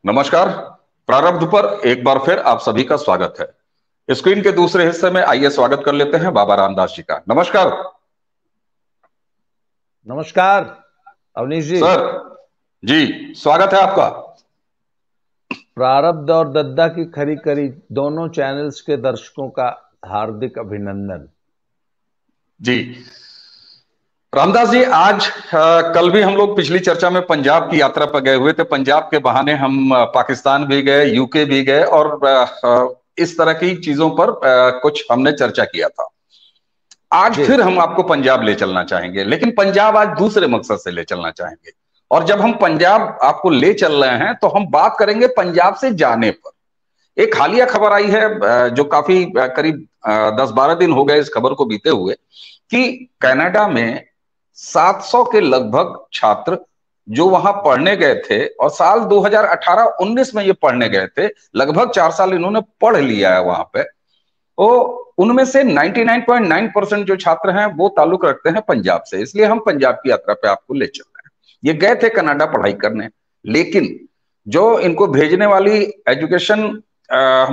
नमस्कार। प्रारब्ध पर एक बार फिर आप सभी का स्वागत है। स्क्रीन के दूसरे हिस्से में आइए स्वागत कर लेते हैं बाबा रामदास जी का। नमस्कार नमस्कार अवनीश जी। सर। जी, स्वागत है आपका। प्रारब्ध और दद्दा की खरी खरी दोनों चैनल्स के दर्शकों का हार्दिक अभिनंदन। जी रामदास जी, आज कल भी हम लोग पिछली चर्चा में पंजाब की यात्रा पर गए हुए थे। पंजाब के बहाने हम पाकिस्तान भी गए, यूके भी गए और इस तरह की चीजों पर कुछ हमने चर्चा किया था। आज जी फिर हम आपको पंजाब ले चलना चाहेंगे, लेकिन पंजाब आज दूसरे मकसद से ले चलना चाहेंगे। और जब हम पंजाब आपको ले चल रहे हैं तो हम बात करेंगे पंजाब से जाने पर। एक हालिया खबर आई है, जो काफी करीब 10-12 दिन हो गए इस खबर को बीते हुए, कि कनाडा में 700 के लगभग छात्र जो वहां पढ़ने गए थे और साल 2018-19 में ये पढ़ने गए थे, लगभग 4 साल इन्होंने पढ़ लिया है वहां पे। वो उनमें से 99.9% जो छात्र हैं वो ताल्लुक रखते हैं पंजाब से। इसलिए हम पंजाब की यात्रा पे आपको ले चल रहे हैं। ये गए थे कनाडा पढ़ाई करने, लेकिन जो इनको भेजने वाली एजुकेशन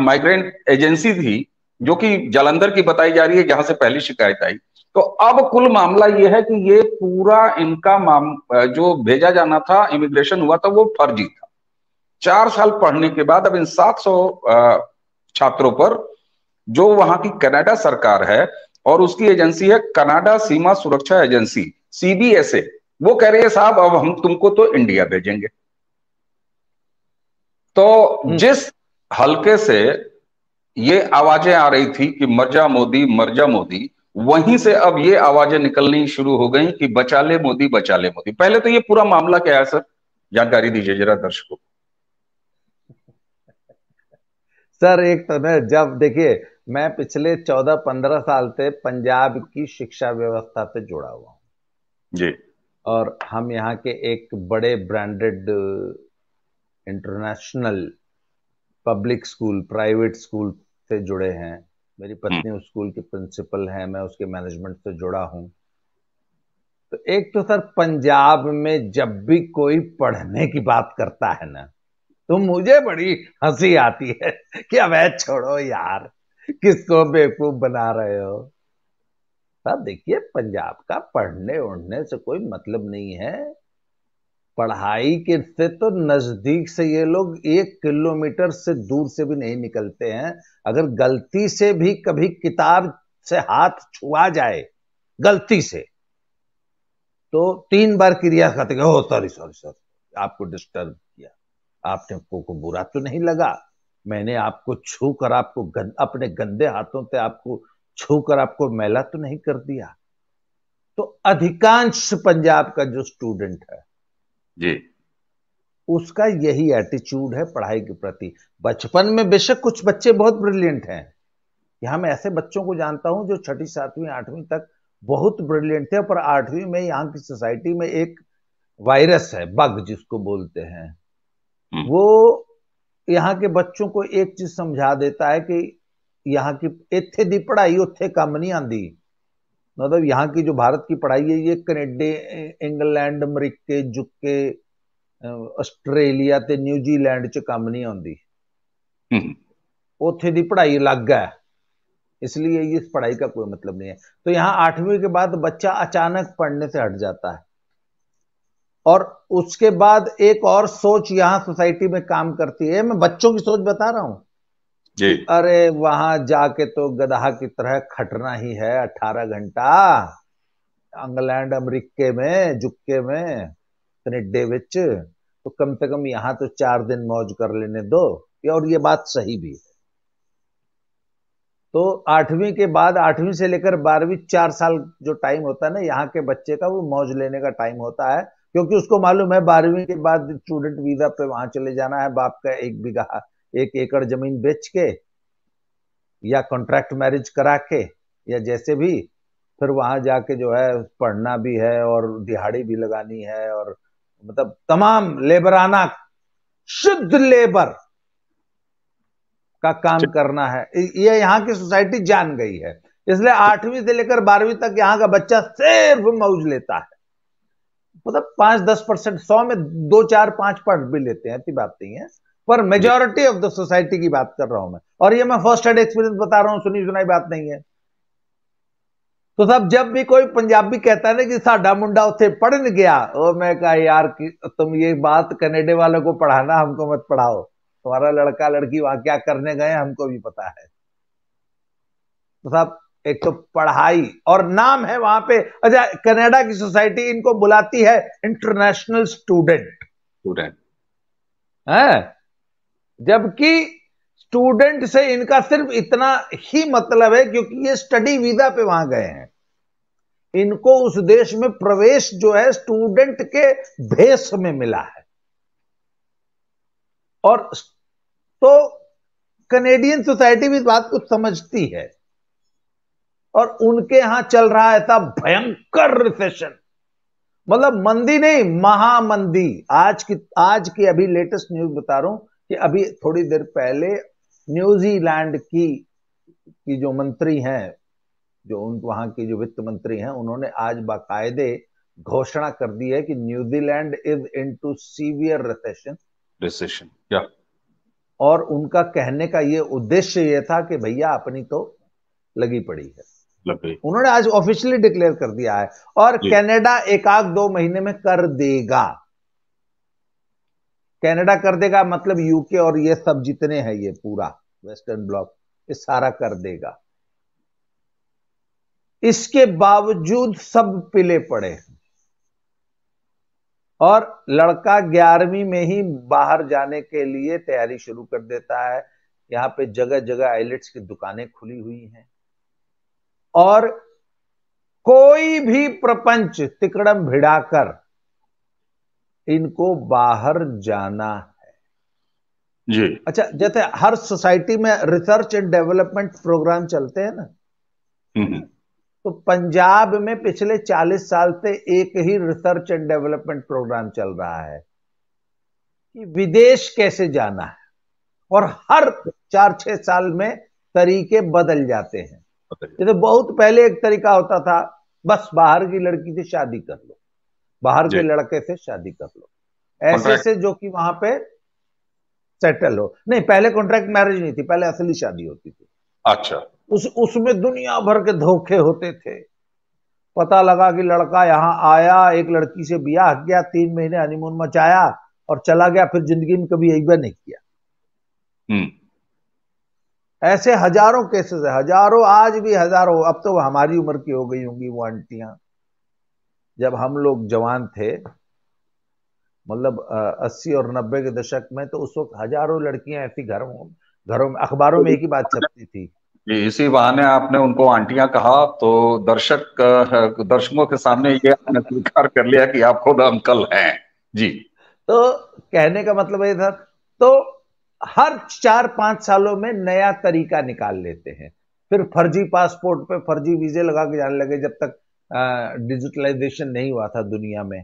माइग्रेंट एजेंसी थी, जो कि जालंधर की बताई जा रही है जहां से पहली शिकायत आई, तो अब कुल मामला ये है कि ये पूरा इनका जो भेजा जाना था, इमिग्रेशन हुआ था, वो फर्जी था। 4 साल पढ़ने के बाद अब इन 700 छात्रों पर, जो वहां की कनाडा सरकार है और उसकी एजेंसी है कनाडा सीमा सुरक्षा एजेंसी, सीबीएसए, वो कह रही है साहब अब हम तुमको तो इंडिया भेजेंगे। तो जिस हल्के से ये आवाजें आ रही थी कि मर जा मोदी, वहीं से अब ये आवाजें निकलनी शुरू हो गई कि बचा ले मोदी, बचा ले मोदी। पहले तो ये पूरा मामला क्या है सर, जानकारी दीजिए जरा दर्शकों। सर, एक तो ना, जब देखिए, मैं पिछले 14-15 साल से पंजाब की शिक्षा व्यवस्था से जुड़ा हुआ हूं जी। और हम यहाँ के एक बड़े branded international public school, private school से जुड़े हैं। मेरी पत्नी उस स्कूल की प्रिंसिपल है, मैं उसके मैनेजमेंट से जुड़ा हूं। तो एक तो सर, पंजाब में जब भी कोई पढ़ने की बात करता है ना, तो मुझे बड़ी हंसी आती है कि अब छोड़ो यार, किसको बेवकूफ बना रहे हो। साहब देखिए, पंजाब का पढ़ने उड़ने से कोई मतलब नहीं है। पढ़ाई के से तो नजदीक से ये लोग 1 किलोमीटर से दूर से भी नहीं निकलते हैं। अगर गलती से भी कभी किताब से हाथ छुआ जाए गलती से, तो 3 बार क्रिया खाते, ओ सॉरी सॉरी सॉरी, आपको डिस्टर्ब किया, आपने को बुरा तो नहीं लगा, मैंने आपको छू कर आपको अपने गंदे हाथों से आपको छू कर आपको मैला तो नहीं कर दिया। तो अधिकांश पंजाब का जो स्टूडेंट है जी। उसका यही एटीट्यूड है पढ़ाई के प्रति। बचपन में बेशक कुछ बच्चे बहुत ब्रिलियंट हैं, यहां मैं ऐसे बच्चों को जानता हूं जो 6ठी 7वीं 8वीं तक बहुत ब्रिलियंट थे, पर 8वीं में यहाँ की सोसाइटी में एक वायरस है, बग जिसको बोलते हैं, वो यहाँ के बच्चों को एक चीज समझा देता है कि यहाँ की इत्थे दी पढ़ाई उत्थे कम नहीं आती। मतलब यहाँ की जो भारत की पढ़ाई है, ये कनेडे, इंग्लैंड, अमरीके, जुके, आस्ट्रेलिया ते न्यूजीलैंड च कम नहीं आती। उत्थे दी पढ़ाई अलग है, इसलिए इस पढ़ाई का कोई मतलब नहीं है। तो यहाँ 8वीं के बाद बच्चा अचानक पढ़ने से हट जाता है और उसके बाद एक और सोच यहाँ सोसाइटी में काम करती है। मैं बच्चों की सोच बता रहा हूं जी। अरे वहां जाके तो गधा की तरह खटना ही है 18 घंटा, इंग्लैंड अमेरिके में, जुक्के में, कनेडे विच, तो कम से कम यहां तो 4 दिन मौज कर लेने दो। और ये बात सही भी है। तो 8वीं के बाद, 8वीं से लेकर 12वीं, 4 साल जो टाइम होता है ना यहाँ के बच्चे का, वो मौज लेने का टाइम होता है, क्योंकि उसको मालूम है 12वीं के बाद स्टूडेंट वीजा पे वहां चले जाना है, बाप का 1 बीघा 1 एकड़ जमीन बेच के या कॉन्ट्रैक्ट मैरिज करा के या जैसे भी, फिर वहां जाके जो है पढ़ना भी है और दिहाड़ी भी लगानी है, और मतलब तमाम लेबराना, शुद्ध लेबर का काम करना है। ये यहाँ की सोसाइटी जान गई है। इसलिए 8वीं से लेकर 12वीं तक यहाँ का बच्चा सिर्फ मौज लेता है। मतलब 5-10%, 100 में 2-4-5 पढ़ भी लेते हैं, ऐसी बात नहीं है, पर मेजॉरिटी ऑफ द सोसाइटी की बात कर रहा हूं मैं, और ये मैं फर्स्ट हैंड एक्सपीरियंस बता रहा हूं, सुनी सुनाई बात नहीं है। तो साहब जब भी कोई पंजाबी कहता है ना कि साडा मुंडा उत्थे पढ़न गया, और मैं कहा यार तुम ये बात कनेडा वालों को पढ़ाना, हमको मत पढ़ाओ, तुम्हारा लड़का लड़की वहां क्या करने गए हमको भी पता है। तो साहब एक तो पढ़ाई और नाम है वहां पे। अच्छा, कनाडा की सोसाइटी इनको बुलाती है इंटरनेशनल स्टूडेंट है, जबकि स्टूडेंट से इनका सिर्फ इतना ही मतलब है क्योंकि ये स्टडी वीजा पे वहां गए हैं, इनको उस देश में प्रवेश जो है स्टूडेंट के भेष में मिला है। और तो कनेडियन सोसाइटी भी इस बात को समझती है, और उनके यहां चल रहा है था भयंकर रिसेशन, मतलब मंदी नहीं, महामंदी। आज की अभी लेटेस्ट न्यूज बता रहा हूं कि अभी थोड़ी देर पहले न्यूजीलैंड की जो मंत्री हैं, जो वहां की जो वित्त मंत्री हैं, उन्होंने आज बाकायदे घोषणा कर दी है कि New Zealand is into severe recession या, और उनका कहने का ये उद्देश्य ये था कि भैया अपनी तो लगी पड़ी है, उन्होंने आज ऑफिशियली डिक्लेयर कर दिया है। और कनाडा एक आध 2 महीने में कर देगा, कनाडा कर देगा, मतलब यूके और ये सब जितने हैं, ये पूरा वेस्टर्न ब्लॉक, ये सारा कर देगा। इसके बावजूद सब पिले पड़े, और लड़का 11वीं में ही बाहर जाने के लिए तैयारी शुरू कर देता है। यहां पे जगह जगह आइलेट्स की दुकानें खुली हुई हैं, और कोई भी प्रपंच तिकड़म भिड़ाकर इनको बाहर जाना है जी। अच्छा, जैसे हर सोसाइटी में रिसर्च एंड डेवलपमेंट प्रोग्राम चलते हैं ना, तो पंजाब में पिछले 40 साल से एक ही रिसर्च एंड डेवलपमेंट प्रोग्राम चल रहा है कि विदेश कैसे जाना है, और हर 4-6 साल में तरीके बदल जाते हैं। जैसे बहुत पहले एक तरीका होता था, बस बाहर की लड़की से शादी कर लो, बाहर के लड़के से शादी कर लो, ऐसे से जो कि वहां पे सेटल हो। नहीं, पहले कॉन्ट्रैक्ट मैरिज नहीं थी, पहले असली शादी होती थी। अच्छा, उसमें दुनिया भर के धोखे होते थे। पता लगा कि लड़का यहां आया, एक लड़की से ब्याह किया, 3 महीने हनीमून मचाया और चला गया, फिर जिंदगी में कभी एक बार नहीं किया। ऐसे हजारों केसेस है, हजारों, आज भी हजारों। अब तो हमारी उम्र की हो गई होंगी वो आंटियां, जब हम लोग जवान थे, मतलब 80 और 90 के दशक में, तो उस वक्त हजारों लड़कियां ऐसी घरों में, अखबारों में एक ही बात छपती थी। इसी बहाने आपने उनको आंटियां कहा, तो दर्शकों के सामने ये आपने स्वीकार कर लिया कि आप खुद अंकल हैं जी। तो कहने का मतलब ये था, तो हर 4-5 सालों में नया तरीका निकाल लेते हैं, फिर फर्जी पासपोर्ट पे फर्जी वीजे लगा के जाने लगे, जब तक डिजिटलाइजेशन नहीं हुआ था दुनिया में,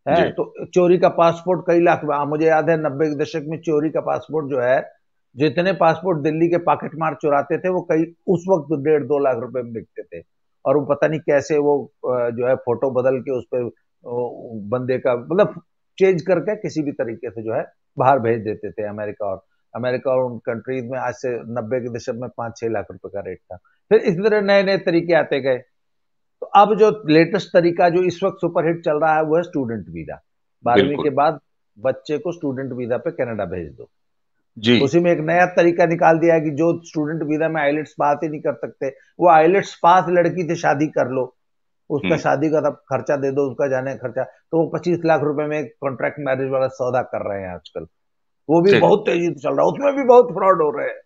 है तो चोरी का पासपोर्ट कई लाख। मुझे याद है 90 के दशक में चोरी का पासपोर्ट जो है, जितने पासपोर्ट दिल्ली के पॉकेट मार चुराते थे, वो कई उस वक्त 1.5-2 लाख रुपए में बिकते थे। और वो पता नहीं कैसे वो जो है फोटो बदल के उस पर बंदे का मतलब चेंज करके किसी भी तरीके से जो है बाहर भेज देते थे अमेरिका और उन कंट्रीज में। आज से 90 के दशक में 5-6 लाख रुपए का रेट था। फिर इस तरह नए नए तरीके आते गए। तो अब जो लेटेस्ट तरीका जो इस वक्त सुपरहिट चल रहा है वो है स्टूडेंट वीजा। 12वीं के बाद बच्चे को स्टूडेंट वीजा पे कनाडा भेज दो जी। उसी में एक नया तरीका निकाल दिया है कि जो स्टूडेंट वीजा में आइलेट्स पास ही नहीं कर सकते, वो आइलेट्स पास लड़की से शादी कर लो, उसका शादी का तब खर्चा दे दो, उसका जाने का खर्चा, तो वो 25 लाख रुपए में कॉन्ट्रैक्ट मैरिज वाला सौदा कर रहे हैं आजकल। वो भी बहुत तेजी से चल रहा है, उसमें भी बहुत फ्रॉड हो रहे हैं।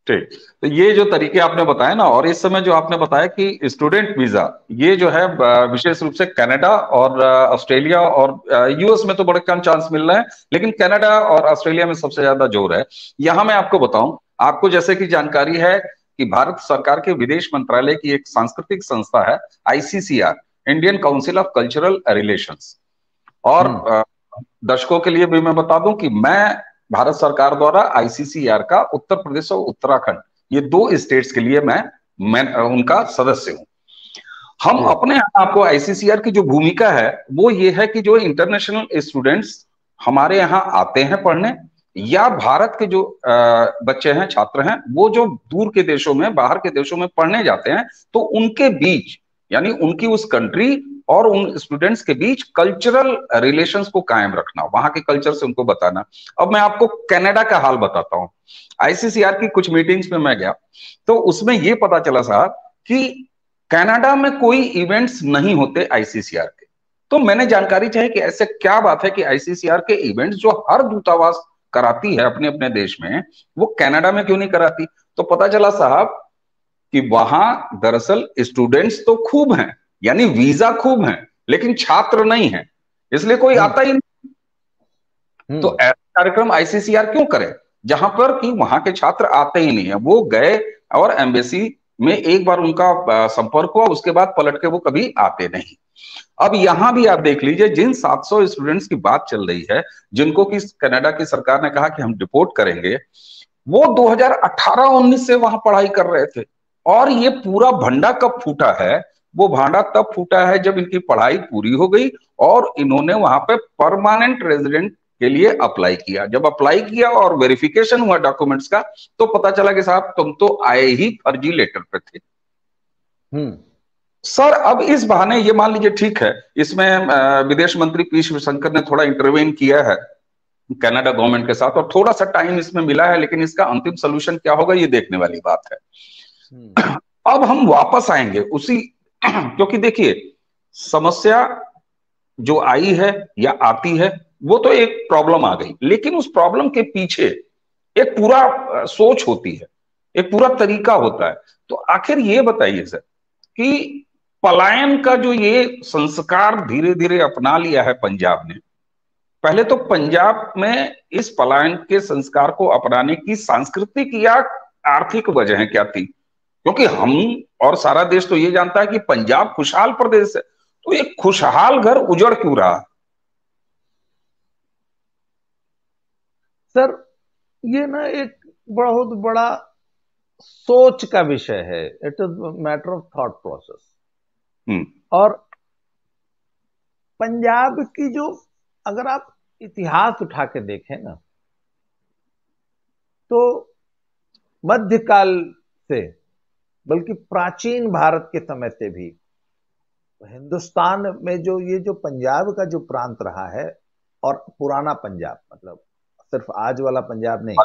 ठीक, तो ये जो तरीके आपने बताए ना, और इस समय जो आपने बताया कि स्टूडेंट वीजा, ये जो है विशेष रूप से कनाडा और ऑस्ट्रेलिया और यूएस में तो बड़े कम चांस मिल रहे हैं, लेकिन कनाडा और ऑस्ट्रेलिया में सबसे ज्यादा जोर है। यहां मैं आपको बताऊं, आपको जैसे कि जानकारी है कि भारत सरकार के विदेश मंत्रालय की एक सांस्कृतिक संस्था है ICCR, Indian council of cultural relations. और दर्शकों के लिए भी मैं बता दूं कि मैं भारत सरकार द्वारा ICCR का उत्तर प्रदेश और उत्तराखंड, ये 2 स्टेट्स के लिए मैं उनका सदस्य हूं। हम अपने आपको ICCR की जो भूमिका है वो ये है कि जो इंटरनेशनल स्टूडेंट्स हमारे यहाँ आते हैं पढ़ने, या भारत के जो बच्चे हैं, छात्र हैं, वो जो दूर के देशों में, बाहर के देशों में पढ़ने जाते हैं, तो उनके बीच, यानी उनकी उस कंट्री और उन स्टूडेंट्स के बीच कल्चरल रिलेशंस को कायम रखना, वहां के कल्चर से उनको बताना। अब मैं आपको कनाडा का हाल बताता हूँ। आईसीसीआर की कुछ मीटिंग्स में मैं गया, तो उसमें ये पता चला साहब कि कनाडा में कोई इवेंट्स नहीं होते आईसीसीआर के। तो मैंने जानकारी चाही कि ऐसे क्या बात है कि आईसीसीआर के इवेंट्स जो हर दूतावास कराती है अपने अपने देश में, वो कनाडा में क्यों नहीं कराती? तो पता चला साहब कि वहां दरअसल स्टूडेंट्स तो खूब हैं, यानी वीजा खूब हैं, लेकिन छात्र नहीं है, इसलिए कोई आता ही नहीं। तो ऐसा कार्यक्रम आईसीसीआर क्यों करे जहां पर कि वहां के छात्र आते ही नहीं है? वो गए और एम्बेसी में एक बार उनका संपर्क हुआ, उसके बाद पलट के वो कभी आते नहीं। अब यहां भी आप देख लीजिए, जिन 700 स्टूडेंट्स की बात चल रही है, जिनको कि कनाडा की सरकार ने कहा कि हम डिपोर्ट करेंगे, वो 2018-19 से वहां पढ़ाई कर रहे थे। और ये पूरा भंडा कब फूटा है? वो भांडा तब फूटा है जब इनकी पढ़ाई पूरी हो गई और इन्होंने वहां पे परमानेंट रेजिडेंट के लिए अप्लाई किया। जब अप्लाई किया और वेरिफिकेशन हुआ डॉक्यूमेंट्स का, तो पता चला कि साहब तुम तो आए ही फर्जी लेटर पे थे। सर, अब इस बहाने ये मान लीजिए, ठीक है, इसमें विदेश मंत्री पी शिवशंकर ने थोड़ा इंटरवेन किया है कनाडा गवर्नमेंट के साथ, और थोड़ा सा टाइम इसमें मिला है, लेकिन इसका अंतिम सोल्यूशन क्या होगा ये देखने वाली बात है। अब हम वापस आएंगे उसी क्योंकि देखिए, समस्या जो आई है या आती है, वो तो एक प्रॉब्लम आ गई, लेकिन उस प्रॉब्लम के पीछे एक पूरा सोच होती है, एक पूरा तरीका होता है। तो आखिर ये बताइए सर कि पलायन का जो ये संस्कार धीरे धीरे अपना लिया है पंजाब ने, पहले तो पंजाब में इस पलायन के संस्कार को अपनाने की सांस्कृतिक या आर्थिक वजह क्या थी? क्योंकि हम और सारा देश तो ये जानता है कि पंजाब खुशहाल प्रदेश है, तो एक खुशहाल घर उजड़ क्यों रहा? सर, ये ना एक बहुत बड़ा सोच का विषय है। It is matter of thought process. और पंजाब की जो, अगर आप इतिहास उठा के देखें ना, तो मध्यकाल से, बल्कि प्राचीन भारत के समय से भी हिंदुस्तान में जो ये जो पंजाब का जो प्रांत रहा है, और पुराना पंजाब मतलब सिर्फ आज वाला पंजाब नहीं,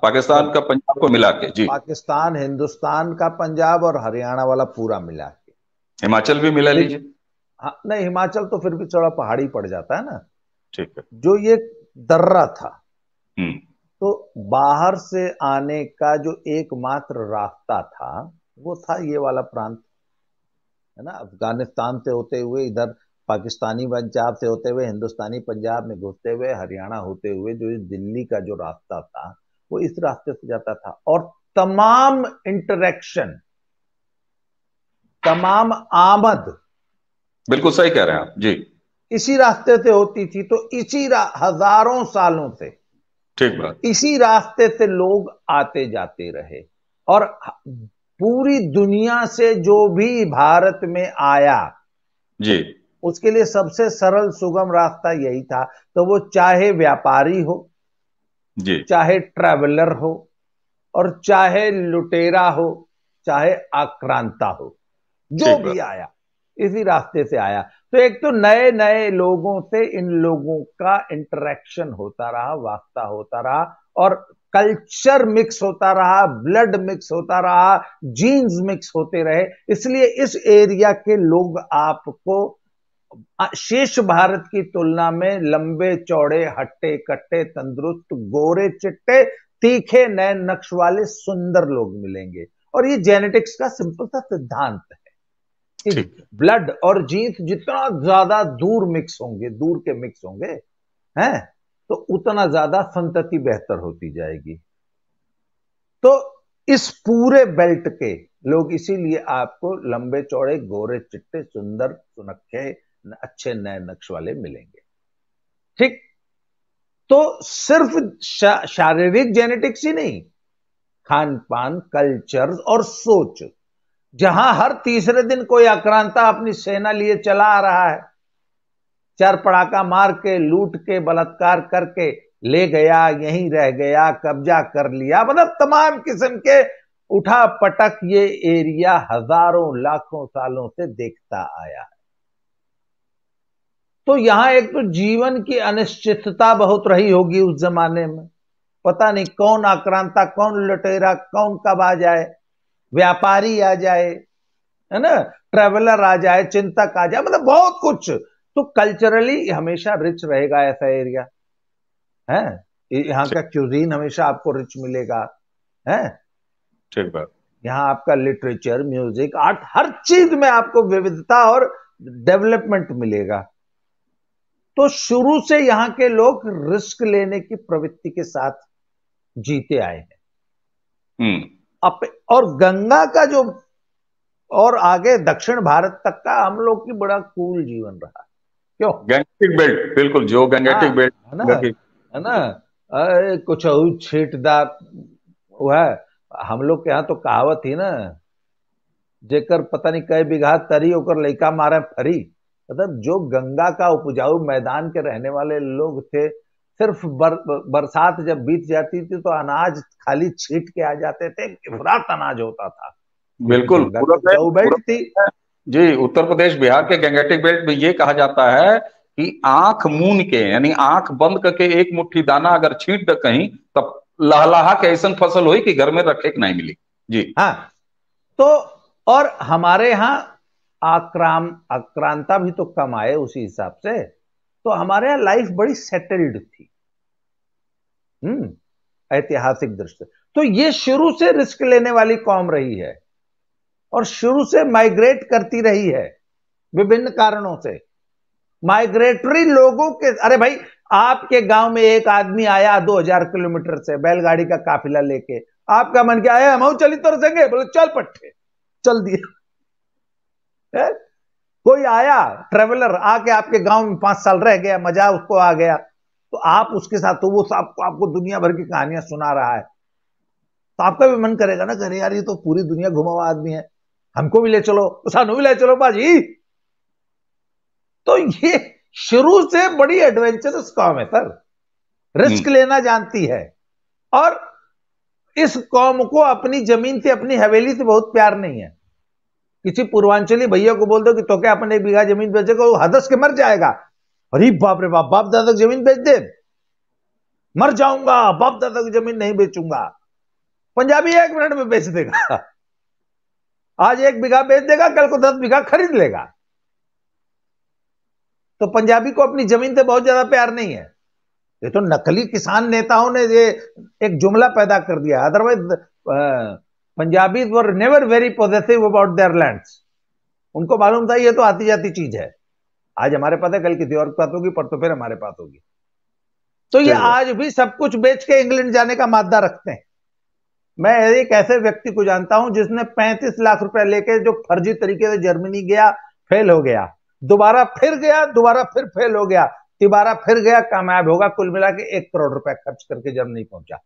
पाकिस्तान का पंजाब को मिला के, जी, पाकिस्तान हिंदुस्तान का पंजाब और हरियाणा वाला पूरा मिला के, हिमाचल भी मिला लीजिए। हाँ, नहीं, हिमाचल तो फिर भी थोड़ा पहाड़ी पड़ जाता है ना। ठीक है। जो ये दर्रा था, तो बाहर से आने का जो एकमात्र रास्ता था, वो था ये वाला प्रांत, है ना। अफगानिस्तान से होते हुए, इधर पाकिस्तानी पंजाब से होते हुए, हिंदुस्तानी पंजाब में घुसते हुए, हरियाणा होते हुए, जो दिल्ली का जो रास्ता था वो इस रास्ते से जाता था। और तमाम इंटरेक्शन, तमाम आमद, बिल्कुल सही कह रहे हैं आप जी, इसी रास्ते से होती थी। तो इसी हजारों सालों से, ठीक बात, इसी रास्ते से लोग आते जाते रहे। और पूरी दुनिया से जो भी भारत में आया जी, उसके लिए सबसे सरल सुगम रास्ता यही था। तो वो चाहे व्यापारी हो, जी, चाहे ट्रैवलर हो, और चाहे लुटेरा हो, चाहे आक्रांता हो, जो भी आया इसी रास्ते से आया। तो एक तो नए नए लोगों से इन लोगों का इंटरेक्शन होता रहा, वास्ता होता रहा, और कल्चर मिक्स होता रहा, ब्लड मिक्स होता रहा, जीन्स मिक्स होते रहे। इसलिए इस एरिया के लोग आपको शेष भारत की तुलना में लंबे चौड़े, हट्टे कट्टे, तंदुरुस्त, गोरे चिट्टे, तीखे नए नक्श वाले सुंदर लोग मिलेंगे। और ये जेनेटिक्स का सिंपल सा सिद्धांत है कि ब्लड और जीन्स जितना ज्यादा दूर मिक्स होंगे, दूर के मिक्स होंगे, हैं, तो उतना ज्यादा संतति बेहतर होती जाएगी। तो इस पूरे बेल्ट के लोग इसीलिए आपको लंबे चौड़े, गोरे चिट्टे, सुंदर, सुनक्खे, अच्छे नए नक्श वाले मिलेंगे। ठीक, तो सिर्फ शारीरिक जेनेटिक्स ही नहीं, खान पान, कल्चर और सोच। जहां हर तीसरे दिन कोई आक्रांता अपनी सेना लिए चला आ रहा है, चार पड़ाका मार के, लूट के, बलात्कार करके ले गया, यहीं रह गया, कब्जा कर लिया, मतलब तमाम किस्म के उठा पटक ये एरिया हजारों लाखों सालों से देखता आया है। तो यहां एक तो जीवन की अनिश्चितता बहुत रही होगी उस जमाने में, पता नहीं कौन आक्रांता, कौन लुटेरा, कौन कब आ जाए, व्यापारी आ जाए, है ना, ट्रेवलर आ जाए, चिंतक आ जाए, मतलब बहुत कुछ। तो कल्चरली हमेशा रिच रहेगा ऐसा एरिया है। यहाँ का क्यूजीन हमेशा आपको रिच मिलेगा है। ठीक बात। यहाँ आपका लिटरेचर, म्यूजिक, आर्ट, हर चीज में आपको विविधता और डेवलपमेंट मिलेगा। तो शुरू से यहाँ के लोग रिस्क लेने की प्रवृत्ति के साथ जीते आए हैं। और गंगा का जो और आगे दक्षिण भारत तक का हम लोग की बड़ा कूल जीवन रहा। क्यों? गैंगेटिक बेल्ट, बिल्कुल, जो गैंगेटिक बेल्ट है ना, कुछ छींटदार वो है। हम लोग के यहाँ तो कहावत थी ना, जेकर पता नहीं कई बीघा तरी होकर लइका मारे फरी। मतलब जो गंगा का उपजाऊ मैदान के रहने वाले लोग थे, सिर्फ बरसात जब बीत जाती थी तो अनाज खाली छींट के आ जाते थे, इफरात अनाज होता था। बिल्कुल, बेल्ट थी जी। उत्तर प्रदेश बिहार के गैंगेटिक बेल्ट में ये कहा जाता है कि आंख मून के, यानी आंख बंद करके एक मुट्ठी दाना अगर छींट दे कहीं, तब लहलहा के ऐसा फसल हुई कि घर में रखे कि नहीं मिली। जी हाँ। तो और हमारे यहाँ आक्रांता भी तो कम आए उसी हिसाब से, तो हमारे यहाँ लाइफ बड़ी सेटल्ड थी ऐतिहासिक दृष्टि से। तो ये शुरू से रिस्क लेने वाली कौम रही है और शुरू से माइग्रेट करती रही है विभिन्न कारणों से। माइग्रेटरी लोगों के, अरे भाई आपके गांव में एक आदमी आया 2000 किलोमीटर से बैलगाड़ी का काफिला लेके, आपका मन क्या है, हम चली तरसेंगे, बोले चल पट्टे, चल दिया। कोई आया ट्रेवलर आके आपके गांव में 5 साल रह गया, मजा उसको आ गया, तो आप उसके साथ, तो वो आपको दुनिया भर की कहानियां सुना रहा है, तो आपका भी मन करेगा ना, करे यार ये तो पूरी दुनिया घुमा हुआ आदमी है, हमको भी ले चलो, सानू भी ले चलो बाजी। तो ये शुरू से बड़ी एडवेंचरस कौम है सर, रिस्क लेना जानती है। और इस कौम को अपनी जमीन से, अपनी हवेली से बहुत प्यार नहीं है। किसी पूर्वांचली भैया को बोल दो कि तो क्या अपने 1 बीघा जमीन बेचेगा, वो हदस के मर जाएगा। अरे बाप रे बाप, बाप दादा की जमीन बेच दे, मर जाऊंगा, बाप दादा की जमीन नहीं बेचूंगा। पंजाबी 1 मिनट में बेच देगा। आज 1 बीघा बेच देगा, कल को 10 बीघा खरीद लेगा। तो पंजाबी को अपनी जमीन से बहुत ज्यादा प्यार नहीं है। ये तो नकली किसान नेताओं ने ये एक जुमला पैदा कर दिया। Otherwise Punjabi were never very positive about their lands. उनको मालूम था ये तो आती जाती चीज है, आज हमारे पास है, कल किसी और के पास होगी, पर तो फिर हमारे पास होगी। तो ये आज भी सब कुछ बेच के इंग्लैंड जाने का मादा रखते हैं। मैं एक ऐसे व्यक्ति को जानता हूं जिसने 35 लाख रुपए लेके जो फर्जी तरीके से जर्मनी गया, फेल हो गया, दोबारा फिर गया, दोबारा फिर फेल हो गया, तिबारा फिर गया, कामयाब होगा, कुल मिला के 1 करोड़ रुपए खर्च करके जर्मनी पहुंचा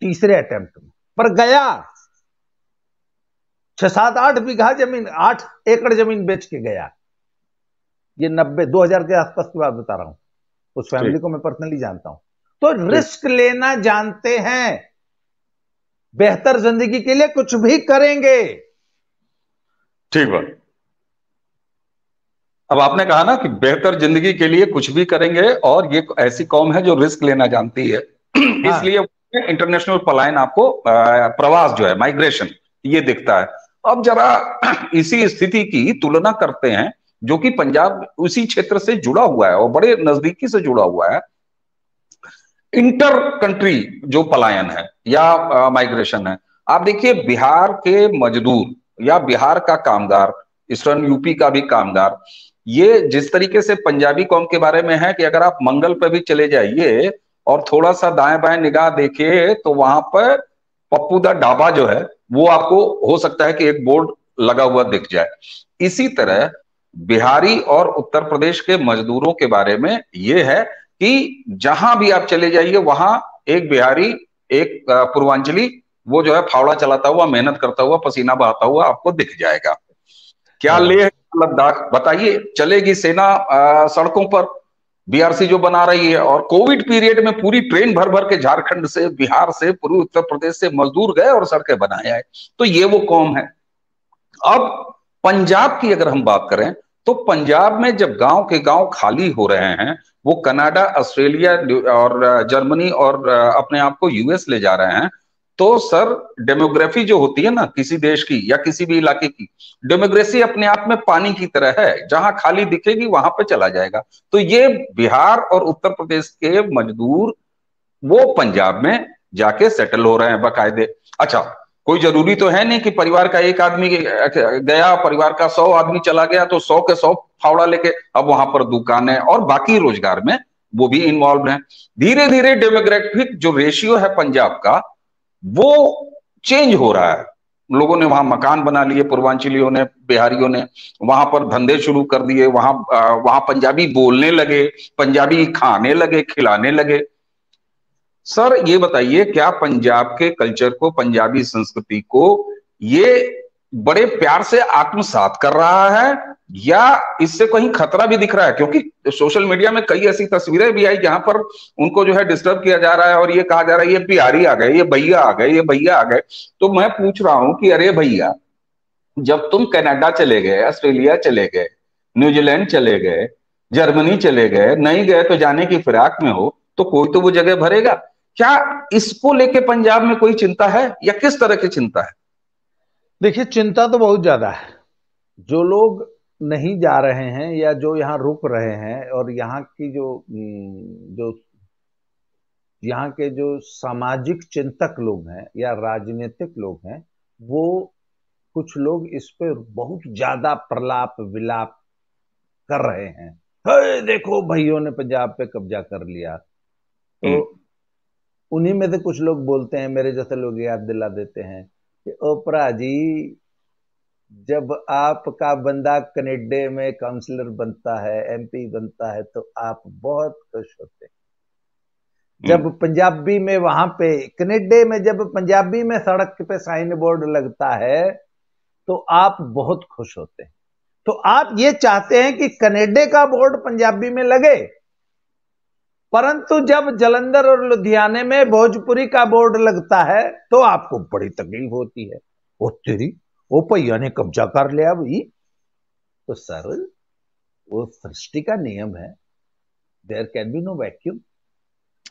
तीसरे अटेम्प्ट में। पर गया 6-7-8 बीघा जमीन, 8 एकड़ जमीन बेच के गया। ये 2000 के आसपास की बात बता रहा हूं, उस फैमिली को मैं पर्सनली जानता हूं। तो रिस्क लेना जानते हैं, बेहतर जिंदगी के लिए कुछ भी करेंगे। ठीक बात। अब आपने कहा ना कि बेहतर जिंदगी के लिए कुछ भी करेंगे, और ये ऐसी कौम है जो रिस्क लेना जानती है। हाँ। इसलिए इंटरनेशनल पलायन आपको, प्रवास जो है, माइग्रेशन, ये दिखता है। अब जरा इसी स्थिति की तुलना करते हैं, जो कि पंजाब उसी क्षेत्र से जुड़ा हुआ है और बड़े नजदीकी से जुड़ा हुआ है। इंटर कंट्री जो पलायन है या माइग्रेशन है, आप देखिए बिहार के मजदूर या बिहार का कामगार, ईस्टर्न यूपी का भी कामगार, ये जिस तरीके से पंजाबी कौम के बारे में है कि अगर आप मंगल पे भी चले जाइए और थोड़ा सा दाएं बाएं निगाह देखिए तो वहां पर पप्पू दा ढाबा जो है वो आपको हो सकता है कि एक बोर्ड लगा हुआ दिख जाए। इसी तरह बिहारी और उत्तर प्रदेश के मजदूरों के बारे में ये है कि जहां भी आप चले जाइए वहां एक बिहारी, एक पूर्वांचली, वो जो है फावड़ा चलाता हुआ, मेहनत करता हुआ, पसीना बहाता हुआ आपको दिख जाएगा। क्या ले लद्दाख बताइए, चलेगी सेना सड़कों पर, बीआरसी जो बना रही है। और कोविड पीरियड में पूरी ट्रेन भर भर के झारखंड से, बिहार से, पूर्वी उत्तर प्रदेश से मजदूर गए और सड़कें बनाए आए। तो ये वो कौम है। अब पंजाब की अगर हम बात करें, तो पंजाब में जब गांव के गांव खाली हो रहे हैं, वो कनाडा, ऑस्ट्रेलिया और जर्मनी और अपने आप को यूएस ले जा रहे हैं, तो सर डेमोग्राफी जो होती है ना किसी देश की या किसी भी इलाके की, डेमोग्रेसी अपने आप में पानी की तरह है, जहां खाली दिखेगी वहां पे चला जाएगा। तो ये बिहार और उत्तर प्रदेश के मजदूर वो पंजाब में जाके सेटल हो रहे हैं बाकायदे। अच्छा, कोई जरूरी तो है नहीं कि परिवार का एक आदमी गया, परिवार का 100 आदमी चला गया तो 100 के 100 फावड़ा लेके अब वहां पर दुकानें और बाकी रोजगार में वो भी इन्वॉल्व हैं। धीरे धीरे डेमोग्राफिक जो रेशियो है पंजाब का, वो चेंज हो रहा है। लोगों ने वहां मकान बना लिए, पूर्वांचलियों ने, बिहारियों ने वहां पर धंधे शुरू कर दिए, वहां पंजाबी बोलने लगे, पंजाबी खाने लगे, खिलाने लगे। सर ये बताइए, क्या पंजाब के कल्चर को, पंजाबी संस्कृति को ये बड़े प्यार से आत्मसात कर रहा है, या इससे कहीं खतरा भी दिख रहा है? क्योंकि सोशल मीडिया में कई ऐसी तस्वीरें भी आई जहां पर उनको जो है डिस्टर्ब किया जा रहा है और ये कहा जा रहा है ये बिहारी आ गए, ये भैया आ गए, ये भैया आ गए। तो मैं पूछ रहा हूं कि अरे भैया, जब तुम कनाडा चले गए, ऑस्ट्रेलिया चले गए, न्यूजीलैंड चले गए, जर्मनी चले गए, नहीं गए तो जाने की फिराक में हो, तो कोई तो वो जगह भरेगा। क्या इसको लेके पंजाब में कोई चिंता है, या किस तरह की चिंता है? देखिए, चिंता तो बहुत ज्यादा है। जो लोग नहीं जा रहे हैं या जो यहाँ रुक रहे हैं, और यहाँ की जो यहाँ के जो सामाजिक चिंतक लोग हैं या राजनीतिक लोग हैं, वो कुछ लोग इस पे बहुत ज्यादा प्रलाप विलाप कर रहे हैं। हे देखो, भाइयों ने पंजाब पे कब्जा कर लिया। तो उन्हीं में से कुछ लोग बोलते हैं, मेरे जैसे लोग याद दिला देते हैं कि ओपरा जी, जब आपका बंदा कनेडा में काउंसलर बनता है, एमपी बनता है, तो आप बहुत खुश होते हैं। जब पंजाबी में वहां पे कनेडा में जब पंजाबी में सड़क पे साइन बोर्ड लगता है तो आप बहुत खुश होते हैं। तो आप ये चाहते हैं कि कनेडा का बोर्ड पंजाबी में लगे, परंतु जब जलंधर और लुधियाने में भोजपुरी का बोर्ड लगता है तो आपको बड़ी तकलीफ होती है। ओ तेरी, ओ भैया ने कब्जा कर लिया भाई। तो सर, वो सृष्टि का नियम है, there can be no vacuum.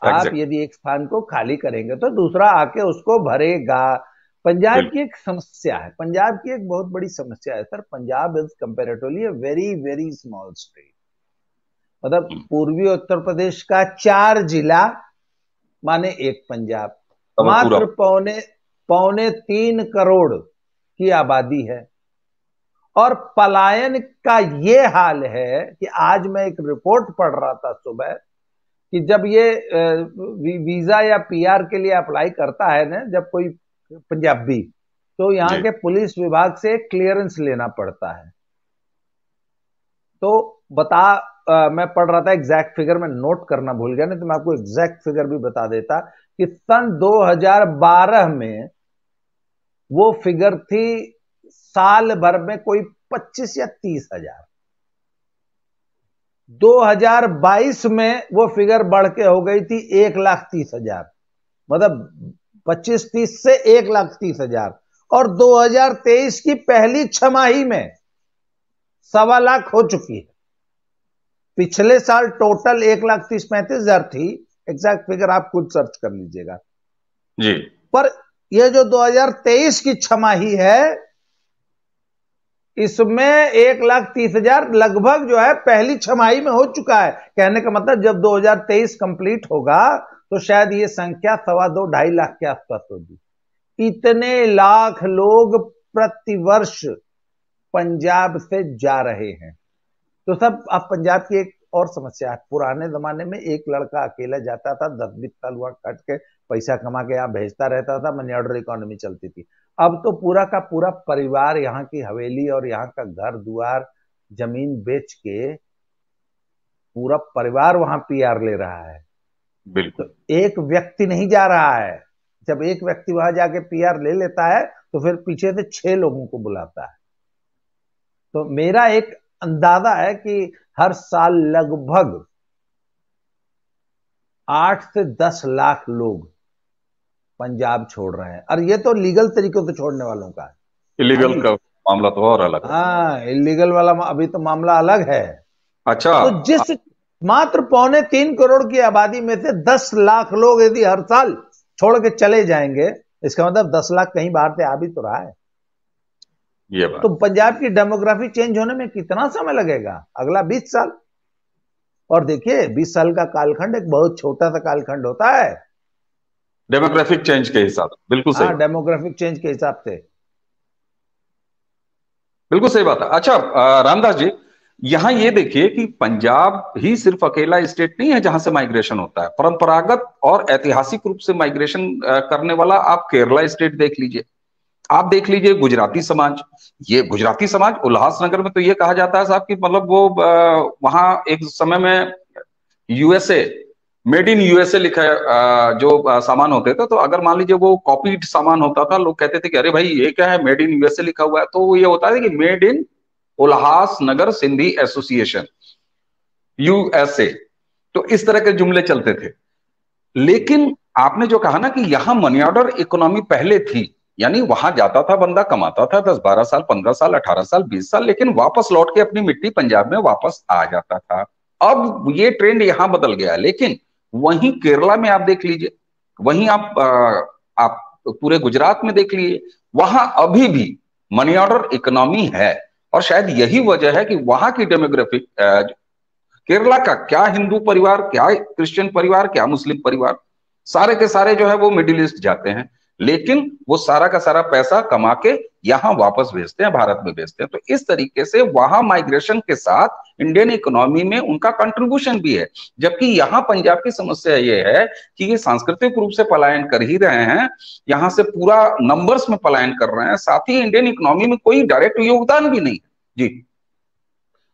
आप यदि एक स्थान को खाली करेंगे तो दूसरा आके उसको भरेगा। पंजाब की एक समस्या है, पंजाब की एक बहुत बड़ी समस्या है sir. Punjab is comparatively a very very small state. मतलब पूर्वी उत्तर प्रदेश का 4 जिला माने एक पंजाब, मात्र पौने 3 करोड़ की आबादी है। और पलायन का ये हाल है कि आज मैं एक रिपोर्ट पढ़ रहा था सुबह कि जब ये वीजा या पीआर के लिए अप्लाई करता है ना जब कोई पंजाबी, तो यहाँ के पुलिस विभाग से क्लियरेंस लेना पड़ता है। तो मैं पढ़ रहा था, एग्जैक्ट फिगर मैं नोट करना भूल गया, नहीं तो मैं आपको एग्जैक्ट फिगर भी बता देता कि सन 2012 में वो फिगर थी साल भर में कोई 25 या 30 हजार। 2022 में वो फिगर बढ़ के हो गई थी 1,30,000। मतलब 25-30 से 1,30,000। और 2023 की पहली छमाही में 1.25 लाख हो चुकी है। पिछले साल टोटल 1,30,35,000 थी। एग्जैक्ट फिगर आप खुद सर्च कर लीजिएगा जी। पर यह जो 2023 की छमाही है, इसमें 1,30,000 लगभग जो है पहली छमाही में हो चुका है। कहने का मतलब जब 2023 कंप्लीट होगा तो शायद ये संख्या 2.25-2.5 लाख के आसपास होगी। इतने लाख लोग प्रतिवर्ष पंजाब से जा रहे हैं। तो सब, अब पंजाब की एक और समस्या है। पुराने जमाने में एक लड़का अकेला जाता था, 10-20 साल वहां खट के पैसा कमा के यहाँ भेजता रहता था, मनी ऑर्डर इकोनॉमी चलती थी। अब तो पूरा का पूरा परिवार यहाँ की हवेली और यहाँ का घर दुआर जमीन बेच के पूरा परिवार वहां पीआर ले रहा है। बिल्कुल। तो एक व्यक्ति नहीं जा रहा है। जब एक व्यक्ति वहां जाके पीआर ले लेता है तो फिर पीछे से 6 लोगों को बुलाता है। तो मेरा एक अंदाजा है कि हर साल लगभग 8 से 10 लाख लोग पंजाब छोड़ रहे हैं, और ये तो लीगल तरीकों से छोड़ने वालों का है। हाँ इलीगल जी। का मामला तो और अलग है। हाँ, इलीगल वाला अभी तो मामला अलग है। अच्छा। तो जिस मात्र 3.25 करोड़ की आबादी में से 10 लाख लोग यदि हर साल छोड़ के चले जाएंगे, इसका मतलब 10 लाख कहीं बाहर से आ भी तो रहा है। ये तो बात। पंजाब की डेमोग्राफी चेंज होने में कितना समय लगेगा? अगला 20 साल। और देखिए, 20 साल का कालखंड एक बहुत छोटा सा कालखंड होता है। डेमोग्राफिक चेंज के हिसाब से बिल्कुल सही हाँ, बात। डेमोग्राफिक चेंज के हिसाब से। बिल्कुल सही बात है। अच्छा, रामदास जी, यहाँ ये देखिए कि पंजाब ही सिर्फ अकेला स्टेट नहीं है जहां से माइग्रेशन होता है। परंपरागत और ऐतिहासिक रूप से माइग्रेशन करने वाला आप केरला स्टेट देख लीजिए, आप देख लीजिए गुजराती समाज। ये गुजराती समाज उल्लासनगर में तो ये कहा जाता है साहब कि मतलब वो वहां एक समय में यूएसए, मेड इन यूएसए लिखा है, जो सामान होते थे, तो अगर मान लीजिए वो कॉपीड सामान होता था, लोग कहते थे कि अरे भाई ये क्या है, मेड इन यूएसए लिखा हुआ है, तो ये होता है कि made in Ulhasnagar Sindhi association, USA. तो इस तरह के जुमले चलते थे। लेकिन आपने जो कहा ना कि यहां मनी ऑर्डर इकोनॉमी पहले थी, यानी वहां जाता था बंदा, कमाता था 10-12 साल, 15 साल, 18 साल, 20 साल, लेकिन वापस लौट के अपनी मिट्टी पंजाब में वापस आ जाता था। अब ये ट्रेंड यहां बदल गया। लेकिन वहीं केरला में आप देख लीजिए, वहीं आप पूरे गुजरात में देख लीजिए, वहां अभी भी मनी ऑर्डर इकोनॉमी है। और शायद यही वजह है कि वहां की डेमोग्राफिक, केरला का क्या हिंदू परिवार, क्या क्रिश्चियन परिवार, क्या मुस्लिम परिवार, सारे के सारे जो है वो मिडिल ईस्ट जाते हैं। लेकिन वो सारा का सारा पैसा कमा के यहां वापस भेजते हैं, भारत में भेजते हैं। तो इस तरीके से वहां माइग्रेशन के साथ इंडियन इकोनॉमी में उनका कंट्रीब्यूशन भी है। जबकि यहाँ पंजाब की समस्या ये है कि ये सांस्कृतिक रूप से पलायन कर ही रहे हैं, यहाँ से पूरा नंबर्स में पलायन कर रहे हैं, साथ ही इंडियन इकोनॉमी में कोई डायरेक्ट योगदान भी नहीं। जी।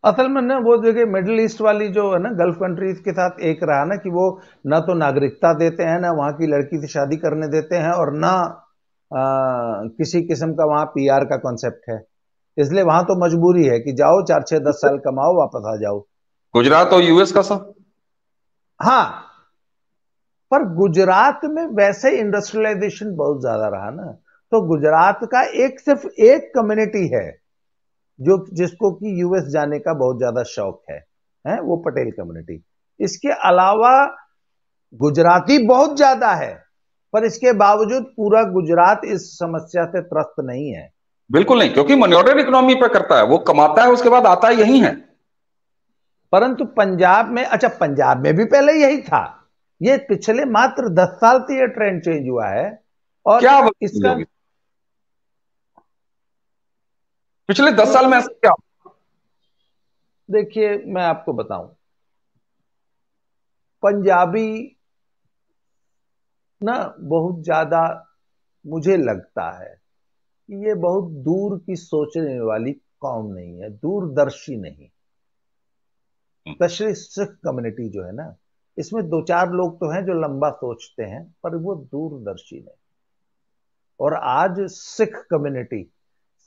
असल में ना, वो जगह मिडिल ईस्ट वाली जो है ना, गल्फ कंट्रीज के साथ एक रहा ना कि वो ना तो नागरिकता देते हैं, ना वहां की लड़की से शादी करने देते हैं, और ना किसी किस्म का वहां पीआर का कॉन्सेप्ट है। इसलिए वहां तो मजबूरी है कि जाओ 4 6 10 साल कमाओ, वापस आ जाओ। गुजरात और यूएस का सब। हाँ, पर गुजरात में वैसे इंडस्ट्रियलाइजेशन बहुत ज्यादा रहा ना, तो गुजरात का एक सिर्फ एक कम्युनिटी है जो जिसको कि यूएस जाने का बहुत ज्यादा शौक है वो पटेल कम्युनिटी। इसके अलावा गुजराती बहुत ज्यादा है, पर इसके बावजूद पूरा गुजरात इस समस्या से त्रस्त नहीं है। बिल्कुल नहीं, क्योंकि मनी ऑर्डर इकोनॉमी पे करता है, वो कमाता है उसके बाद आता यही है। परंतु पंजाब में, अच्छा, पंजाब में भी पहले यही था। ये पिछले मात्र 10 साल से ये ट्रेंड चेंज हुआ है। और क्या वजह इसका, होगी पिछले 10 साल में, क्योंकि ऐसा क्या? देखिए, मैं आपको बताऊं, पंजाबी ना बहुत ज्यादा, मुझे लगता है कि ये बहुत दूर की सोचने वाली कौम नहीं है, दूरदर्शी नहीं। स्पेशली सिख कम्युनिटी जो है ना, इसमें 2 4 लोग तो हैं जो लंबा सोचते हैं, पर वो दूरदर्शी नहीं। और आज सिख कम्युनिटी,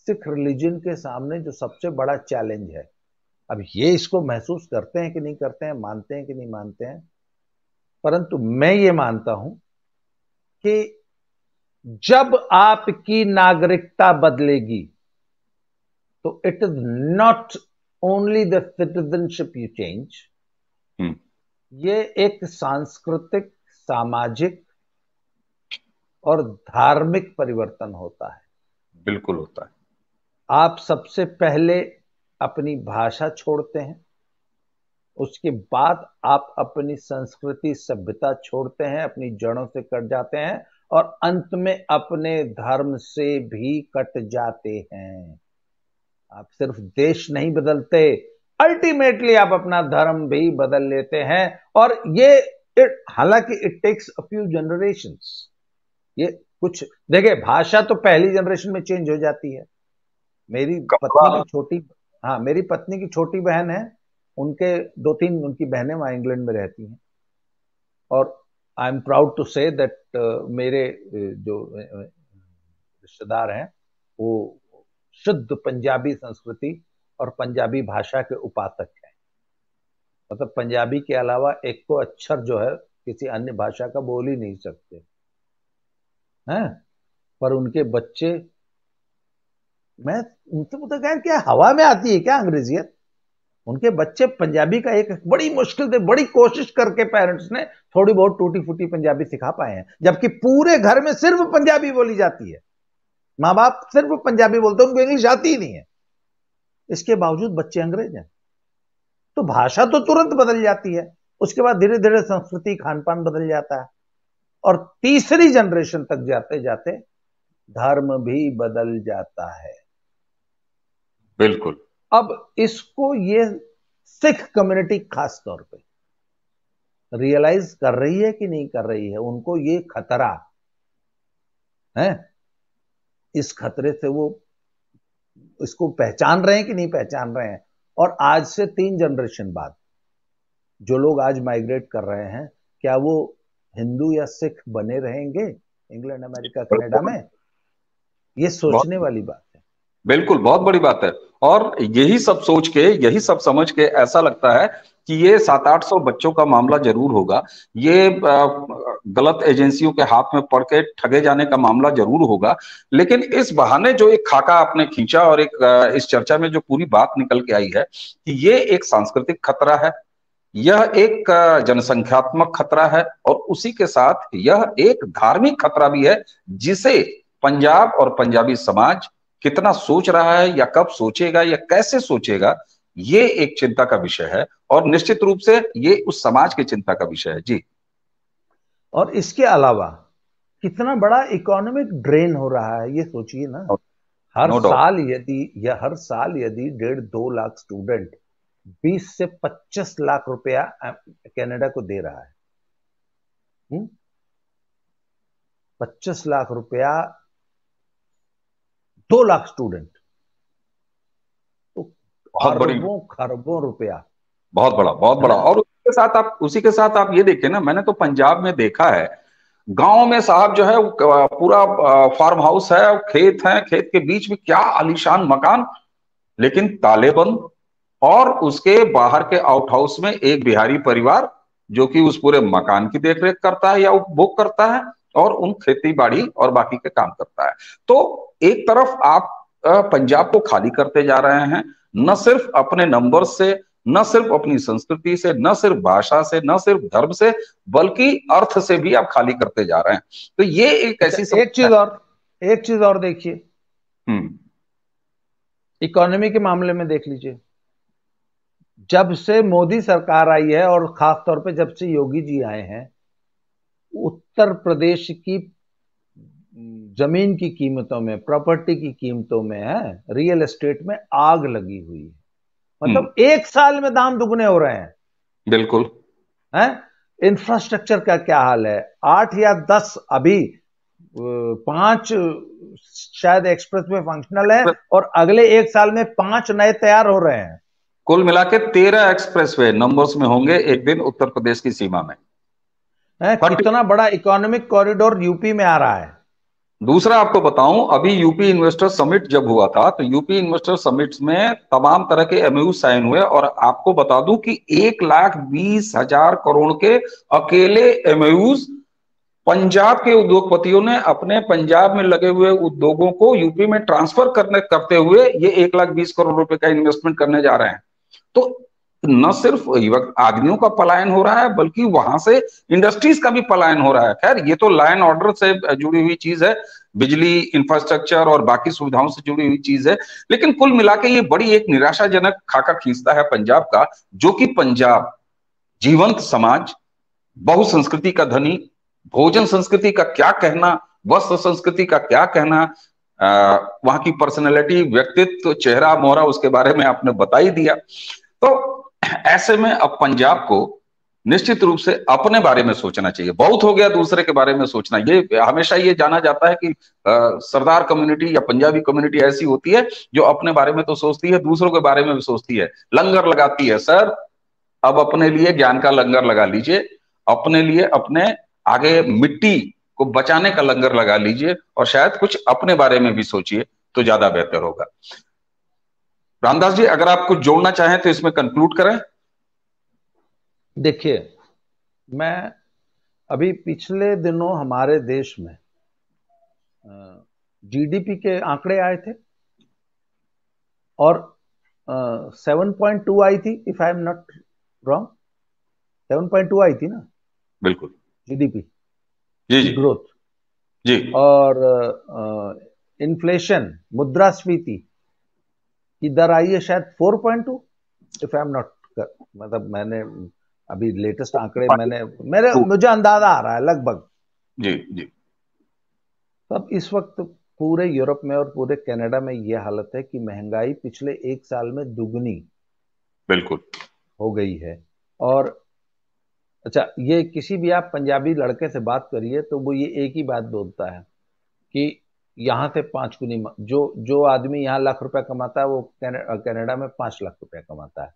सिख रिलीजन के सामने जो सबसे बड़ा चैलेंज है, अब ये इसको महसूस करते हैं कि नहीं करते हैं, मानते हैं कि नहीं मानते हैं, परंतु मैं ये मानता हूं कि जब आपकी नागरिकता बदलेगी, तो it is not only the citizenship you change, hmm. ये एक सांस्कृतिक, सामाजिक और धार्मिक परिवर्तन होता है। बिल्कुल होता है। आप सबसे पहले अपनी भाषा छोड़ते हैं, उसके बाद आप अपनी संस्कृति, सभ्यता छोड़ते हैं, अपनी जड़ों से कट जाते हैं, और अंत में अपने धर्म से भी कट जाते हैं। आप सिर्फ देश नहीं बदलते, अल्टीमेटली आप अपना धर्म भी बदल लेते हैं। और ये हालांकि it takes a few generations. ये कुछ, देखिए, भाषा तो पहली जनरेशन में चेंज हो जाती है। मेरी पत्नी की कव्वाल। छोटी हाँ, मेरी पत्नी की छोटी बहन है, उनके 2 3 उनकी बहनें वहां इंग्लैंड में रहती हैं। और I am proud to say that मेरे जो रिश्तेदार हैं, वो शुद्ध पंजाबी संस्कृति और पंजाबी भाषा के उपासक हैं। मतलब पंजाबी के अलावा एक को अक्षर जो है किसी अन्य भाषा का बोल ही नहीं सकते हैं। पर उनके बच्चे, मैं उनसे पूछा क्या क्या हवा में आती है क्या अंग्रेजियत? उनके बच्चे पंजाबी का एक बड़ी मुश्किल से बड़ी कोशिश करके पेरेंट्स ने थोड़ी बहुत टूटी फूटी पंजाबी सिखा पाए हैं, जबकि पूरे घर में सिर्फ पंजाबी बोली जाती है। माँ बाप सिर्फ पंजाबी बोलते हैं, उनको इंग्लिश आती ही नहीं है। इसके बावजूद बच्चे अंग्रेज हैं। तो भाषा तो तुरंत बदल जाती है, उसके बाद धीरे धीरे संस्कृति खान पान बदल जाता है, और तीसरी जनरेशन तक जाते जाते धर्म भी बदल जाता है। बिल्कुल। अब इसको ये सिख कम्युनिटी खास तौर पे रियलाइज कर रही है कि नहीं कर रही है? उनको ये खतरा है, इस खतरे से वो इसको पहचान रहे हैं कि नहीं पहचान रहे हैं? और आज से 3 जनरेशन बाद जो लोग आज माइग्रेट कर रहे हैं, क्या वो हिंदू या सिख बने रहेंगे इंग्लैंड, अमेरिका, कनाडा में? ये सोचने वाली बात है। बिल्कुल, बहुत बड़ी बात है। और यही सब सोच के, यही सब समझ के ऐसा लगता है कि ये 700-800 बच्चों का मामला जरूर होगा, ये गलत एजेंसियों के हाथ में पड़ के ठगे जाने का मामला जरूर होगा। लेकिन इस बहाने जो एक खाका आपने खींचा और एक इस चर्चा में जो पूरी बात निकल के आई है कि ये एक सांस्कृतिक खतरा है, यह एक जनसंख्यात्मक खतरा है, और उसी के साथ यह एक धार्मिक खतरा भी है, जिसे पंजाब और पंजाबी समाज कितना सोच रहा है या कब सोचेगा या कैसे सोचेगा, ये एक चिंता का विषय है। और निश्चित रूप से ये उस समाज की चिंता का विषय है जी। और इसके अलावा कितना बड़ा इकोनॉमिक ड्रेन हो रहा है, ये सोचिए ना। हर साल यदि 1.5-2 लाख स्टूडेंट 20 से 25 लाख रुपया कनाडा को दे रहा है, 25 लाख रुपया 2 लाख स्टूडेंट, तो अरबों खरबों रुपया, बहुत बड़ा। और उसी के साथ आप ये देखिए ना, मैंने तो पंजाब में देखा है, गांव में साहब जो है पूरा फार्म हाउस है, खेत है, खेत के बीच में क्या आलीशान मकान, लेकिन ताले बंद, और उसके बाहर के आउट हाउस में एक बिहारी परिवार जो कि उस पूरे मकान की देखरेख करता है या उपभोग करता है और उन खेती बाड़ी और बाकी के काम करता है। तो एक तरफ आप पंजाब को खाली करते जा रहे हैं, न सिर्फ अपने नंबर से, न सिर्फ अपनी संस्कृति से, न सिर्फ भाषा से, न सिर्फ धर्म से, बल्कि अर्थ से भी आप खाली करते जा रहे हैं। तो ये एक ऐसी एक चीज और देखिए, इकोनॉमी के मामले में देख लीजिए। जब से मोदी सरकार आई है और खास तौर पे जब से योगी जी आए हैं, उत्तर प्रदेश की जमीन की कीमतों में, प्रॉपर्टी की कीमतों में है, रियल एस्टेट में आग लगी हुई है। मतलब एक साल में दाम दुगने हो रहे हैं। बिल्कुल है। इंफ्रास्ट्रक्चर का क्या हाल है? 8 या 10, अभी 5 शायद एक्सप्रेसवे फंक्शनल है, और अगले 1 साल में 5 नए तैयार हो रहे हैं। कुल मिला के 13 एक्सप्रेसवे नंबर्स में होंगे एक दिन उत्तर प्रदेश की सीमा में। कितना बड़ा इकोनॉमिक कॉरिडोर यूपी में आ रहा है। दूसरा आपको बताऊं, अभी यूपी इन्वेस्टर समिट जब हुआ था, तो यूपी इन्वेस्टर समिट में तमाम तरह के एमओयू साइन हुए, और आपको बता दूं कि 1,20,000 करोड़ के अकेले एमओयूज पंजाब के उद्योगपतियों ने अपने पंजाब में लगे हुए उद्योगों को यूपी में ट्रांसफर करते हुए ये 1,20,000 करोड़ रुपए का इन्वेस्टमेंट करने जा रहे हैं। तो न सिर्फ आदमियों का पलायन हो रहा है, बल्कि वहां से इंडस्ट्रीज का भी पलायन हो रहा है। खैर, ये तो लॉ एंड ऑर्डर से जुड़ी हुई चीज है, बिजली, इंफ्रास्ट्रक्चर और बाकी सुविधाओं से जुड़ी हुई चीज है। लेकिन कुल मिला के ये बड़ी एक निराशाजनक खाका खींचता है पंजाब का, जो कि पंजाब जीवंत समाज, बहुसंस्कृति का धनी, भोजन संस्कृति का क्या कहना, वस्त्र संस्कृति का क्या कहना, वहां की पर्सनैलिटी, व्यक्तित्व, चेहरा मोहरा, उसके बारे में आपने बता ही दिया। तो ऐसे में अब पंजाब को निश्चित रूप से अपने बारे में सोचना चाहिए। बहुत हो गया दूसरे के बारे में सोचना। ये हमेशा ये जाना जाता है कि सरदार कम्युनिटी या पंजाबी कम्युनिटी ऐसी होती है जो अपने बारे में तो सोचती है, दूसरों के बारे में भी सोचती है, लंगर लगाती है। सर, अब अपने लिए ज्ञान का लंगर लगा लीजिए, अपने लिए, अपने आगे मिट्टी को बचाने का लंगर लगा लीजिए, और शायद कुछ अपने बारे में भी सोचिए तो ज्यादा बेहतर होगा। रामदास जी, अगर आप कुछ जोड़ना चाहें तो इसमें कंक्लूड करें। देखिए, मैं अभी पिछले दिनों हमारे देश में जीडीपी के आंकड़े आए थे और 7.2 आई थी, if I am not wrong. 7.2 आई थी ना बिल्कुल। जीडीपी जी जी ग्रोथ। जी। और इन्फ्लेशन, मुद्रास्फीति की दर आई है शायद 4.2, इफ आई एम नॉट, मतलब मैंने अभी लेटेस्ट आंकड़े मुझे अंदाजा आ रहा है लगभग। जी जी। तब इस वक्त पूरे यूरोप में और पूरे कनाडा में यह हालत है कि महंगाई पिछले एक साल में दुगनी बिल्कुल हो गई है। और अच्छा, ये किसी भी आप पंजाबी लड़के से बात करिए तो वो ये एक ही बात बोलता है कि यहाँ से 5 गुनी, जो जो आदमी यहाँ लाख रुपया कमाता है वो कनाडा में 5 लाख रुपया कमाता है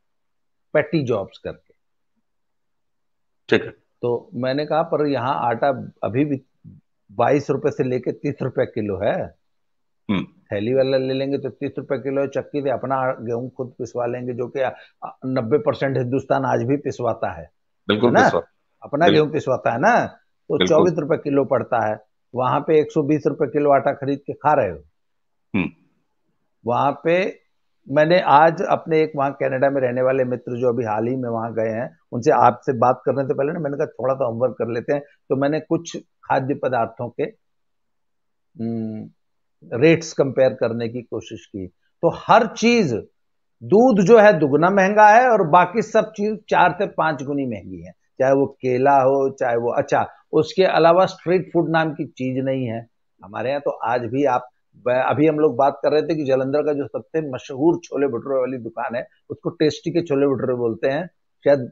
पेटी जॉब्स करके। ठीक है। तो मैंने कहा पर यहाँ आटा अभी भी 22 रुपए से लेके 30 रुपए किलो है। थैली वाला ले लेंगे तो 30 रुपए किलो है। चक्की से अपना गेहूं खुद पिसवा लेंगे, जो कि 90% हिंदुस्तान आज भी पिसवाता है बिल्कुल ना, पिसवा, अपना गेहूं पिसवाता है ना। तो 24 रुपए किलो पड़ता है, वहां पे 120 रुपए किलो आटा खरीद के खा रहे हो। वहां पे मैंने आज अपने एक वहां कनाडा में रहने वाले मित्र जो अभी हाल ही में वहां गए हैं, उनसे आपसे बात करने से पहले ना मैंने कहा थोड़ा सा होमवर्क कर लेते हैं। तो मैंने कुछ खाद्य पदार्थों के रेट्स कंपेयर करने की कोशिश की। तो हर चीज, दूध जो है दुगना महंगा है और बाकी सब चीज 4 से 5 गुनी महंगी है, चाहे वो केला हो चाहे वो, अच्छा उसके अलावा स्ट्रीट फूड नाम की चीज नहीं है हमारे यहाँ। तो आज भी आप, अभी हम लोग बात कर रहे थे कि जालंधर का जो सबसे मशहूर छोले भटूरे वाली दुकान है उसको टेस्टी के छोले भटूरे बोलते हैं। शायद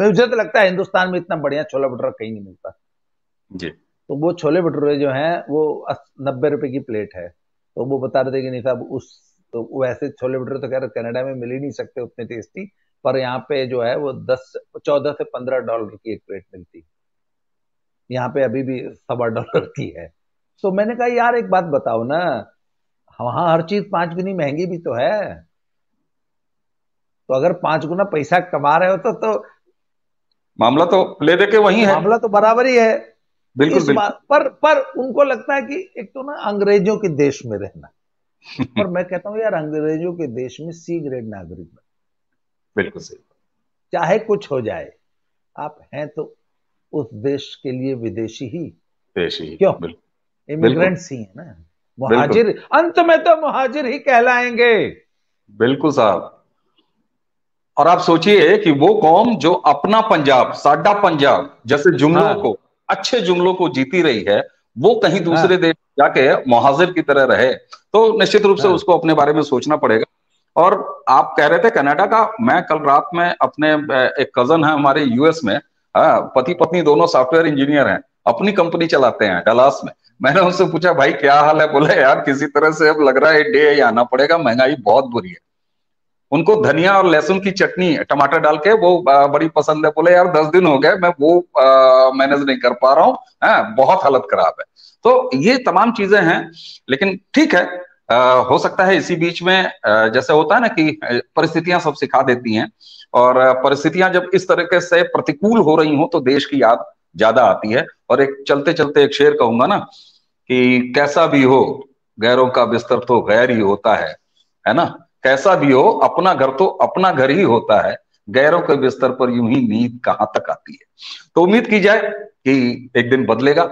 मुझे तो लगता है हिंदुस्तान में इतना बढ़िया छोला भटूरा कहीं नहीं मिलता जी। तो वो छोले भटूरे जो हैं वो 90 रुपए की प्लेट है। तो वो बता रहे थे कि नहीं साहब, तो वैसे छोले भटूरे तो खैर कनाडा में मिल ही नहीं सकते उतने टेस्टी, पर यहाँ पे जो है वो 14 से $15 की एक प्लेट मिलती है। यहाँ पे अभी भी $1.25 की है। तो मैंने कहा यार एक बात बताओ ना, वहां हर चीज 5 गुनी महंगी भी तो है। तो अगर 5 गुना पैसा कमा रहे हो तो मामला तो ले दे के वही है, मामला तो बराबर ही है। बिल्कुल इस बिल्कुल। बात पर उनको लगता है कि एक तो ना अंग्रेजों के देश में रहना पर मैं कहता हूं यार अंग्रेजों के देश में सी ग्रेड नागरिक बने, बिल्कुल सही। चाहे कुछ हो जाए, आप हैं तो उस देश के लिए विदेशी ही, देशी, क्यों, बिल्कुल इमिग्रेंट्स ही है ना, मुहाजिर, अंत में तो मुहाजिर ही कहलाएंगे। बिल्कुल साहब। और आप सोचिए कि वो कौम जो अपना पंजाब, साडा पंजाब जैसे जुमलों को, अच्छे जुमलों को जीती रही है, वो कहीं दूसरे देश जाके मुहाजिर की तरह रहे, तो निश्चित रूप से उसको अपने बारे में सोचना पड़ेगा। और आप कह रहे थे कनाडा का, मैं कल रात में अपने एक कजन है हमारे यूएस में, पति पत्नी दोनों सॉफ्टवेयर इंजीनियर हैं, अपनी कंपनी चलाते हैं डलास में। मैंने उनसे पूछा भाई क्या हाल है, बोले यार किसी तरह से अब लग रहा है डे ही आना पड़ेगा, महंगाई बहुत बुरी है। उनको धनिया और लहसुन की चटनी टमाटर डाल के वो बड़ी पसंद है, बोले यार 10 दिन हो गए मैं वो मैनेज नहीं कर पा रहा हूँ, बहुत हालत खराब है। तो ये तमाम चीजें हैं, लेकिन ठीक है, हो सकता है इसी बीच में जैसे होता है ना कि परिस्थितियां सब सिखा देती हैं, और परिस्थितियां जब इस तरीके से प्रतिकूल हो रही हो तो देश की याद ज्यादा आती है। और एक चलते चलते एक शेर कहूंगा ना कि कैसा भी हो गैरों का बिस्तर तो गैर ही होता है ना, कैसा भी हो अपना घर तो अपना घर ही होता है, गैरों के बिस्तर पर यूं ही नींद कहां तक आती है। तो उम्मीद की जाए कि एक दिन बदलेगा।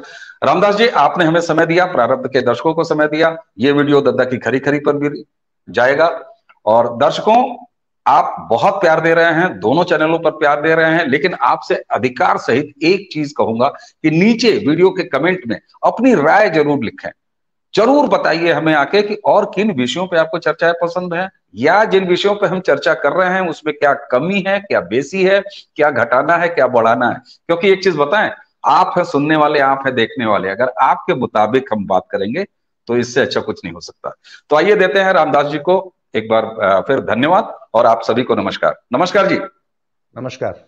रामदास जी, आपने हमें समय दिया, प्रारब्ध के दर्शकों को समय दिया, ये वीडियो दद्दा की खरी खरी पर भी जाएगा। और दर्शकों, आप बहुत प्यार दे रहे हैं, दोनों चैनलों पर प्यार दे रहे हैं, लेकिन आपसे अधिकार सहित एक चीज कहूंगा कि नीचे वीडियो के कमेंट में अपनी राय जरूर लिखें, जरूर बताइए हमें आके कि और किन विषयों पे आपको चर्चाएं पसंद है, या जिन विषयों पे हम चर्चा कर रहे हैं उसमें क्या कमी है, क्या बेसी है, क्या घटाना है, क्या बढ़ाना है। क्योंकि एक चीज बताएं, आप है सुनने वाले, आप है देखने वाले, अगर आपके मुताबिक हम बात करेंगे तो इससे अच्छा कुछ नहीं हो सकता। तो आइए देते हैं रामदास जी को एक बार फिर धन्यवाद, और आप सभी को नमस्कार। नमस्कार जी। नमस्कार।